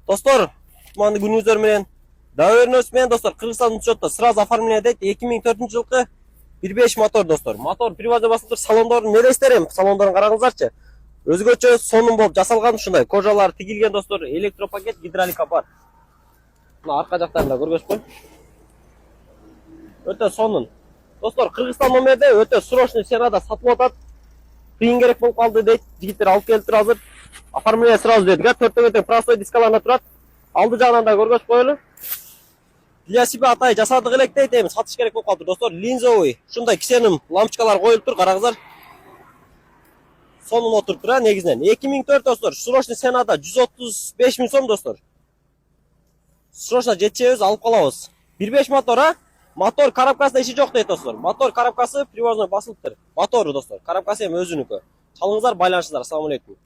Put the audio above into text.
Достор, кутманды күнүңүздөр менен. Даберiniz менен достор, Кыргызстандын учетто сразу оформление дейт. 2004-жылкы 1.5 мотор достор. Мотор привозда басылып, салондорун нелестерем, салондорун караңыздарчы. Өзгөчө сонун болуп жасалган ушундай. Кожалар тигилген достор, электропакет, гидравлика бар. Мына арка жактарында көргөзчү. Өтө сонун. Достор, Кыргызстан номерде өтө срочный ценада сатылып атат. Кыйын керек болуп калды дейт. Жигиттер алып келиптир азыр. Оформление сразу дедик. Төрттөгө простой дискаларына турат. Алды жагынан да көргөзүп коелу. Для себя атай жасадык элек дейт, эми сатыш керек болуп калды достор. Линзовый, ушундай кисеним лампочкалар коюлуптур, караңыздар. Сонун отуруптур негизинен. 2004 достор, срочный ценада 135 000 сом достор. Срочно жетчебиз, алып калабыз. 1.5 мотор, мотор коробкасында иши жок дейт достор. Мотор коробкасы привозной басылыптыр. Мотору достор, коробкасы эми өзүнүкү. Чалыңыздар, байланышыңыздар. Ассаламу алейкум.